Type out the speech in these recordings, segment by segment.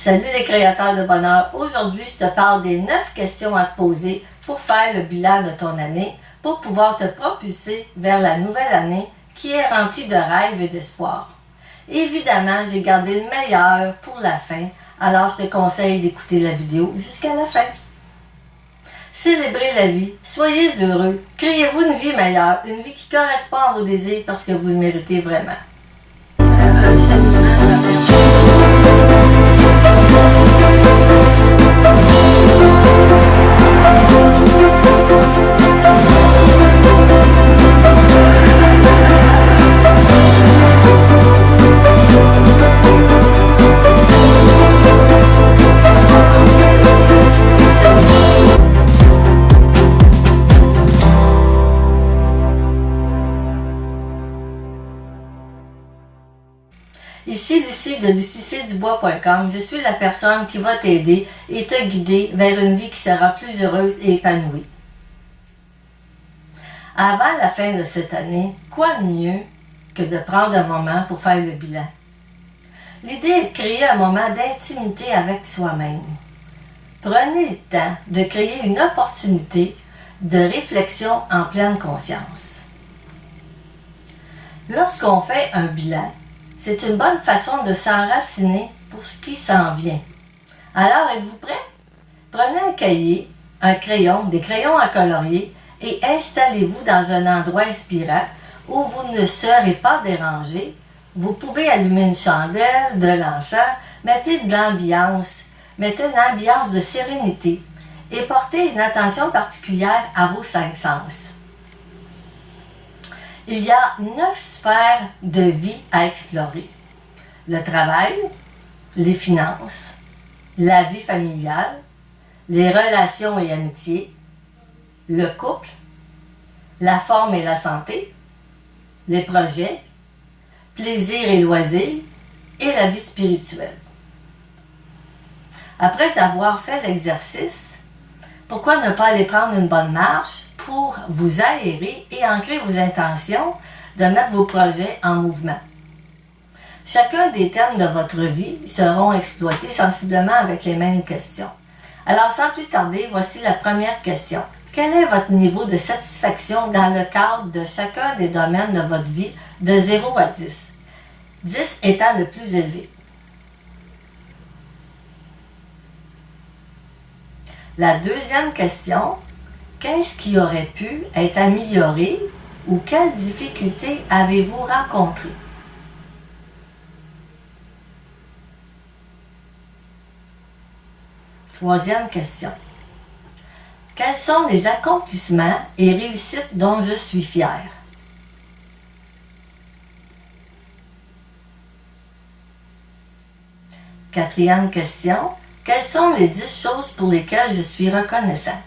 Salut les créateurs de bonheur. Aujourd'hui, je te parle des 9 questions à te poser pour faire le bilan de ton année, pour pouvoir te propulser vers la nouvelle année qui est remplie de rêves et d'espoir. Évidemment, j'ai gardé le meilleur pour la fin, alors je te conseille d'écouter la vidéo jusqu'à la fin. Célébrez la vie, soyez heureux, créez-vous une vie meilleure, une vie qui correspond à vos désirs parce que vous le méritez vraiment. Ici Lucie de LucieCDubois.com. Je suis la personne qui va t'aider et te guider vers une vie qui sera plus heureuse et épanouie. Avant la fin de cette année, quoi de mieux que de prendre un moment pour faire le bilan? L'idée est de créer un moment d'intimité avec soi-même. Prenez le temps de créer une opportunité de réflexion en pleine conscience. Lorsqu'on fait un bilan, c'est une bonne façon de s'enraciner pour ce qui s'en vient. Alors, êtes-vous prêts? Prenez un cahier, un crayon, des crayons à colorier et installez-vous dans un endroit inspirant où vous ne serez pas dérangé. Vous pouvez allumer une chandelle, de l'encens, mettez une ambiance de sérénité et portez une attention particulière à vos 5 sens. Il y a 9 sphères de vie à explorer. Le travail, les finances, la vie familiale, les relations et amitiés, le couple, la forme et la santé, les projets, plaisir et loisirs et la vie spirituelle. Après avoir fait l'exercice, pourquoi ne pas aller prendre une bonne marche pour vous aérer et ancrer vos intentions de mettre vos projets en mouvement? Chacun des thèmes de votre vie seront exploités sensiblement avec les mêmes questions. Alors, sans plus tarder, voici la première question. Quel est votre niveau de satisfaction dans le cadre de chacun des domaines de votre vie de 0 à 10? 10 étant le plus élevé. La deuxième question, qu'est-ce qui aurait pu être amélioré ou quelles difficultés avez-vous rencontrées? Troisième question, quels sont les accomplissements et réussites dont je suis fière? Quatrième question, quelles sont les 10 choses pour lesquelles je suis reconnaissant?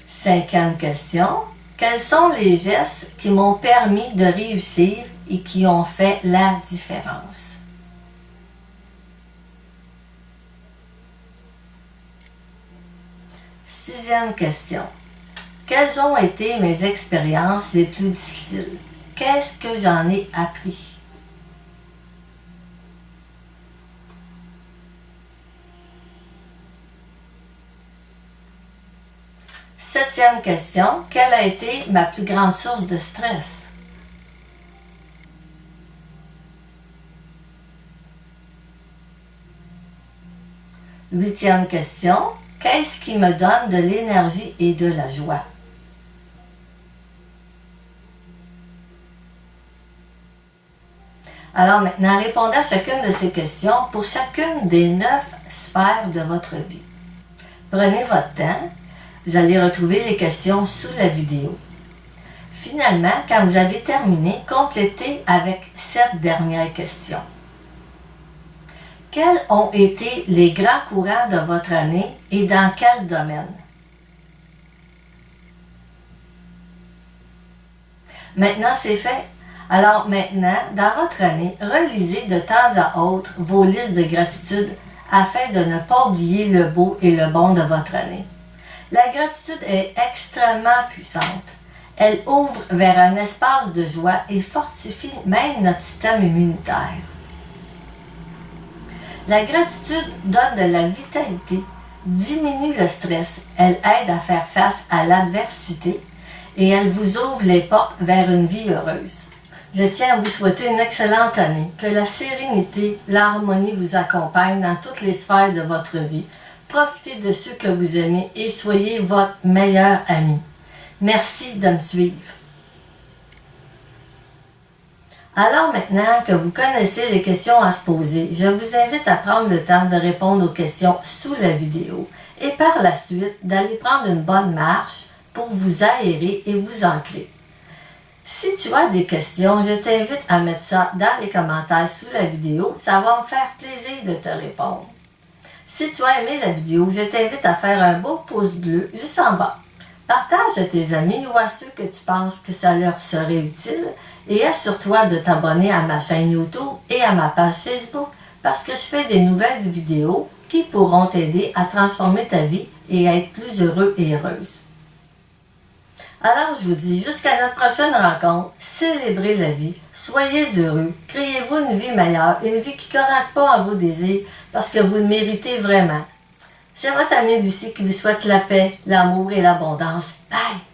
Cinquième question, quels sont les gestes qui m'ont permis de réussir et qui ont fait la différence? Sixième question, quelles ont été mes expériences les plus difficiles? Qu'est-ce que j'en ai appris? Septième question, quelle a été ma plus grande source de stress? Huitième question, qu'est-ce qui me donne de l'énergie et de la joie? Alors maintenant, répondez à chacune de ces questions pour chacune des 9 sphères de votre vie. Prenez votre temps. Vous allez retrouver les questions sous la vidéo. Finalement, quand vous avez terminé, complétez avec cette dernière question. Quels ont été les grands courants de votre année et dans quel domaine? Maintenant, c'est fait. Alors maintenant, dans votre année, relisez de temps à autre vos listes de gratitude afin de ne pas oublier le beau et le bon de votre année. La gratitude est extrêmement puissante. Elle ouvre vers un espace de joie et fortifie même notre système immunitaire. La gratitude donne de la vitalité, diminue le stress, elle aide à faire face à l'adversité et elle vous ouvre les portes vers une vie heureuse. Je tiens à vous souhaiter une excellente année, que la sérénité, l'harmonie vous accompagnent dans toutes les sphères de votre vie. Profitez de ceux que vous aimez et soyez votre meilleur ami. Merci de me suivre. Alors maintenant que vous connaissez les questions à se poser, je vous invite à prendre le temps de répondre aux questions sous la vidéo et par la suite d'aller prendre une bonne marche pour vous aérer et vous ancrer. Si tu as des questions, je t'invite à mettre ça dans les commentaires sous la vidéo, ça va me faire plaisir de te répondre. Si tu as aimé la vidéo, je t'invite à faire un beau pouce bleu juste en bas. Partage à tes amis ou à ceux que tu penses que ça leur serait utile et assure-toi de t'abonner à ma chaîne YouTube et à ma page Facebook parce que je fais des nouvelles vidéos qui pourront t'aider à transformer ta vie et à être plus heureux et heureuse. Alors je vous dis jusqu'à notre prochaine rencontre, célébrez la vie, soyez heureux, créez-vous une vie meilleure, une vie qui correspond à vos désirs parce que vous le méritez vraiment. C'est votre amie Lucie qui vous souhaite la paix, l'amour et l'abondance. Bye!